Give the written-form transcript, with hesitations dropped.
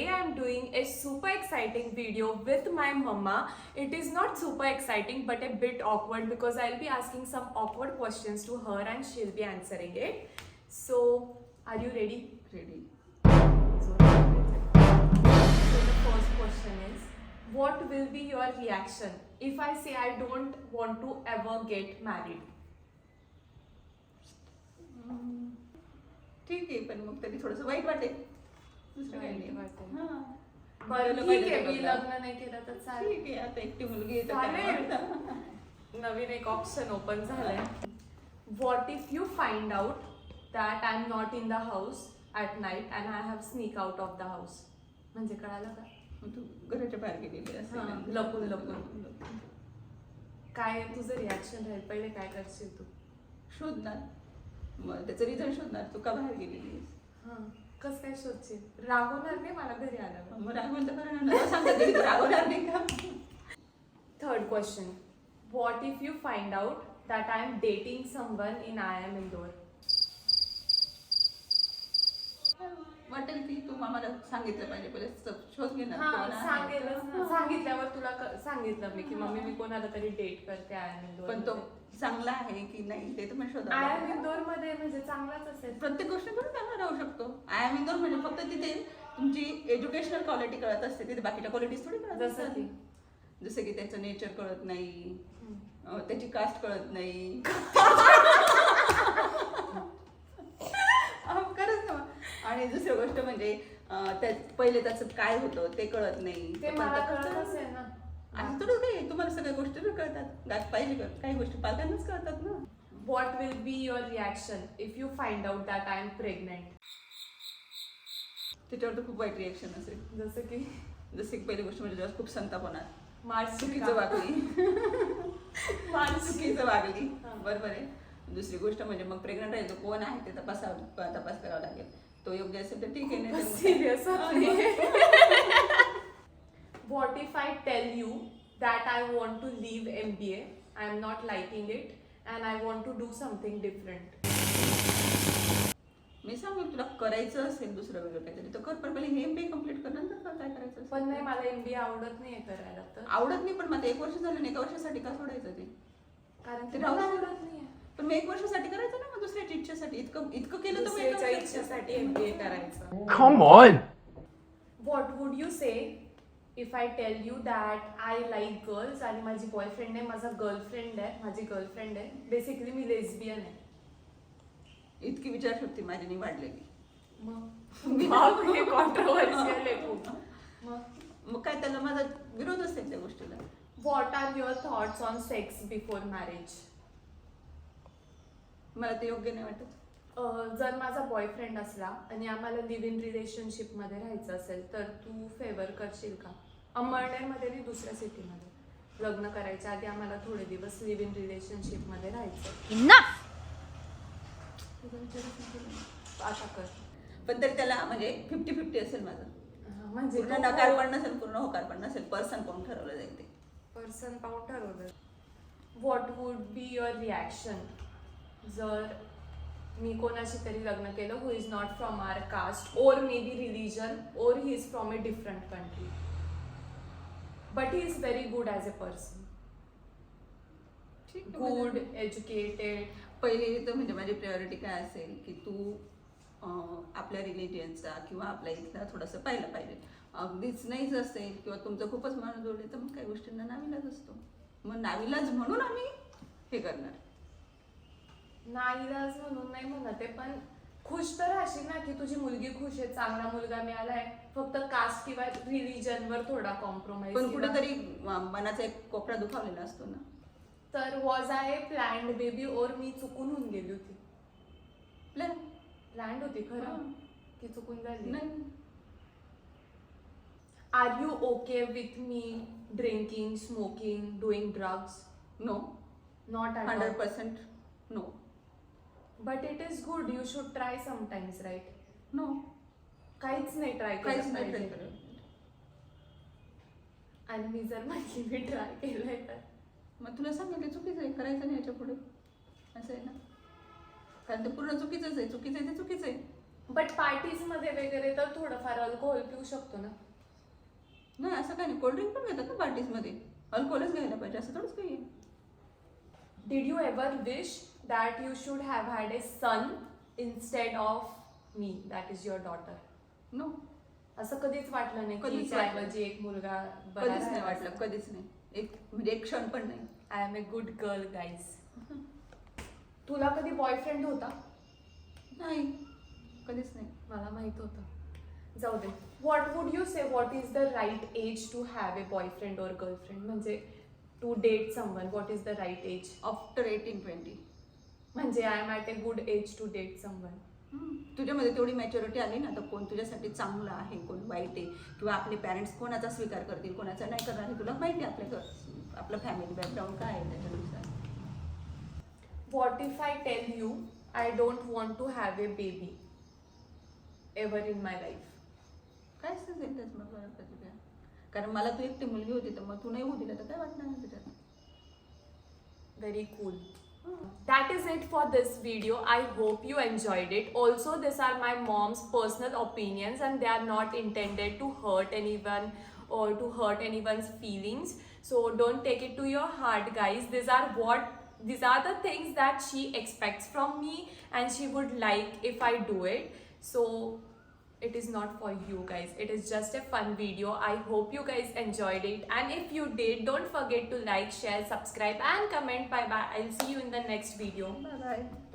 today I'm doing a super exciting video with my mama. It is not super exciting but a bit awkward because I'll be asking some awkward questions to her and she'll be answering it. So, are you ready? Ready. So the first question is, what will be your reaction if I say I don't want to ever get married? ठीक आहे पण मग तरी थोडंसं वाईट वाटेल. दुसरं काही नाही. वाटेल. हां. बरं बरं, ठीक आहे, बरं, मी बरं. लग्न नाही केलं तर चालेल. ठीक आहे आता एकटी मुलगी आहे तर चालेल. काय? नवीन एक ऑप्शन ओपन झालंय. What if you find out that I'm not in the house at night and I have sneak out of the house? म्हणजे कळालं का? मग तू घराच्या बाहेर गेलेली असेल. हां, लपून. काय तुझं रिॲक्शन राहील? पहिले काय करशील तू? शोधणार. मग त्याचं रिझन शोधणार. तू का बाहेर गेलेली आहेस? हां, कसं काय शोधशील? रागवणार नाही मला घरी आल्यावर. मग रागवून तर करणार ना. सांगत गेली तर रागवणार नाही का? Third question. What if you find out that I am dating someone in IIM Indore? वाटेल की तू आम्हाला सांगितलं पाहिजे पहिले शोध घेणार. हां, कोण आहे? सांगेलच ना. सांगितल्यावर तुला सांगितलं मी की मम्मी मी कोणाला तरी डेट करते IIM Indore. पण तो चांगला आहे की नाही ते तर पण शोधा. IIM Indore मध्ये म्हणजे चांगलाच असेल. प्रत्येक गोष्ट पण चांगला राहू शकतो. IIM Indore म्हणजे फक्त तिथे तुमची एज्युकेशनल क्वालिटी कळत असते. तिथे बाकीच्या क्वालिटीज थोडी कळत जसं असतात. की जसं की त्याचं नेचर कळत नाही, त्याची कास्ट कळत नाही. खरंच ना. आणि दुसरी गोष्ट म्हणजे पहिले त्याचं काय होतं ते कळत नाही. ते मला कळत असेल ना. असं थोडं काही तुम्हाला सगळ्या गोष्टी कळतात. पाहिजे का काही गोष्टी पालकांनाच कळतात ना. What will be your reaction if you find out that I am pregnant? त्याच्यावर तर खूप वाईट रिएक्शन असेल. जसं की जसे की पहिली गोष्ट म्हणजे जेव्हा खूप संताप होणार. चुकीचं चुकीचं वागली. मानसिक चुकीचं वागली. हां. बरोबर आहे. दुसरी गोष्ट म्हणजे मग प्रेग्नंट राहील तो कोण आहे ते तपास करावा लागेल. तो योग्य असेल तर ठीक आहे. नाही तर serious What if I tell you that I want to leave MBA, I am not liking it and I want to do something different? मी सांगेल तुला करायचं असेल दुसरं वेगळं काहीतरी तर कर, पण पहिले हे MBA कम्प्लीट कर नंतर कर काय करायचं असेल. पण नाही मला MBA आवडत नाहीये करायला तर. आवडत नाही पण मला 1 वर्ष झालं नाही. 1 वर्षासाठी का सोडायचं ते? कारण ते ते राहू मला दे. आवडत नाहीये. पण मग 1 वर्षासाठी करायचं ना. मग दुसऱ्याच्या इच्छेसाठी इतकं केलं तर मग दुसऱ्याच्या एका इच्छेसाठी MBA करायचं. Come on! What would you say if I tell you that I like girls आणि माझी बॉयफ्रेंड आहे, माझा गर्लफ्रेंड आहे, माझी गर्लफ्रेंड आहे, बेसिकली मी लेस्बियन आहे. इतकी विचारशक्ती माझी नाही वाढलेली. मग हे कॉन्ट्रोवर्शियल आहे खूप. मग काय त्याला माझा विरोध असेल त्या गोष्टीला. What are your thoughts on sex before marriage? मला ते योग्य नाही वाटत. जर माझा बॉयफ्रेंड असला आणि आम्हाला लिव्ह इन रिलेशनशिप मध्ये राहायचं असेल तर तू फेवर करशील का? अंमळनेरमध्ये नाही दुसऱ्या सिटीमध्ये लग्न करायच्या आधी आम्हाला थोडे दिवस लिव्ह इन रिलेशनशिप मध्ये राहायचं. Enough! आता कर. पण तरी त्याला म्हणजे 50-50 असेल माझं. म्हणजे पूर्ण नकार पण नसेल पूर्ण होकार पण नसेल. पर्सन कोण ठरवलं जाईल ते. पर्सन पाहून ठरवलं. What would be your reaction जर मी कोणाशी तरी लग्न केलं who is not from our caste or maybe religion or he is from a different country but he is very good as a person, good educated. पहिली तर म्हणजे माझी प्रायोरिटी काय असेल की तू आपल्या रिलेटिव्हचा किंवा आपल्या इथला थोडंसं पाहिलं पाहिजे. अगदीच नाहीच असेल किंवा तुमचं खूपच मन जोडले तर मग काही गोष्टींना नाविलाज असतो. मग नाविलाज म्हणून आम्ही हे करणार. नाईलाज म्हणून नाही म्हणत आहे पण खुश तर राहशील ना की तुझी मुलगी खुश आहे, चांगला मुलगा मिळालाय. फक्त कास्ट किंवा रिलीजनवर थोडा कॉम्प्रोमाइज. पण कुठेतरी मनाचा एक कोपरा दुखावलेला असतो ना. तर was I a planned baby or मी चुकून होऊन गेली होती? प्लॅन्ड होती खरं की चुकून झाली? नाही. Are you okay with me drinking, smoking, doing drugs? No. Not at 100% no. But it is good, you should try sometimes right? No. काहीच नाही ट्राय काहीच केलं नाही पाहिजे. ट्राय करत. आणि मी जर म्हटली मी ट्राय केलंय तर मग तुला सांगेल ते चुकीचं आहे, करायचं नाही याच्या पुढे असं आहे ना. कारण ते पूर्ण चुकीचंच आहे. चुकीचं आहे ते चुकीचं आहे. बट पार्टीज मध्ये वगैरे तर थोडंफार अल्कोहोल पिऊ शकतो ना. नाही असं काही नाही, कोल्ड्रिंक पण घेतात ना पार्टीजमध्ये, अल्कोहोलच घ्यायला पाहिजे असं थोडंच काही आहे. Did you ever wish that you should have had a son instead of me, that is your daughter? No, असं कधीच वाटलं नाही की कधीच वाटलं. त्याऐवजी एक मुलगा कधीच नाही वाटलं, कधीच नाही. म्हणजे एक क्षण पण नाही. I am a good girl guys. तुला कधी बॉयफ्रेंड होता? नाही, कधीच नाही. मला माहित होतं. जाऊ दे. What would you say, what is the right age to have a boyfriend or girlfriend, म्हणजे to date someone, what is the right age? After 18-20. म्हणजे I am at a good age to date someone. तुझ्यामध्ये तेवढी maturity आली ना, तर कोण तुझ्यासाठी चांगलं आहे, कोण वाईट आहे, किंवा आपले पॅरेंट्स कोणाचा स्वीकार करतील, कोणाचा नाही करणार, हे तुला माहिती आहे. आपलं फॅमिली बॅकग्राऊंड काय आहे त्याच्यानुसार. What if I tell you I don't want to have a baby ever in my life? काय असेल त्याच्यामध्ये प्रतिक्रिया? कारण मला तू एकटी मुलगी होती, तर मग तू नाही होऊ दिलं तर काय वाटणार आहे त्याच्यात? Very cool. That is it for this video. I hope you enjoyed it. Also, these are my mom's personal opinions and they are not intended to hurt anyone or to hurt anyone's feelings. So don't take it to your heart, guys. These are the things that she expects from me and she would like if I do it. So it is not for you guys. It is just a fun video. I hope you guys enjoyed it. And if you did, don't forget to like, share, subscribe and comment. Bye bye. I'll see you in the next video. Bye bye.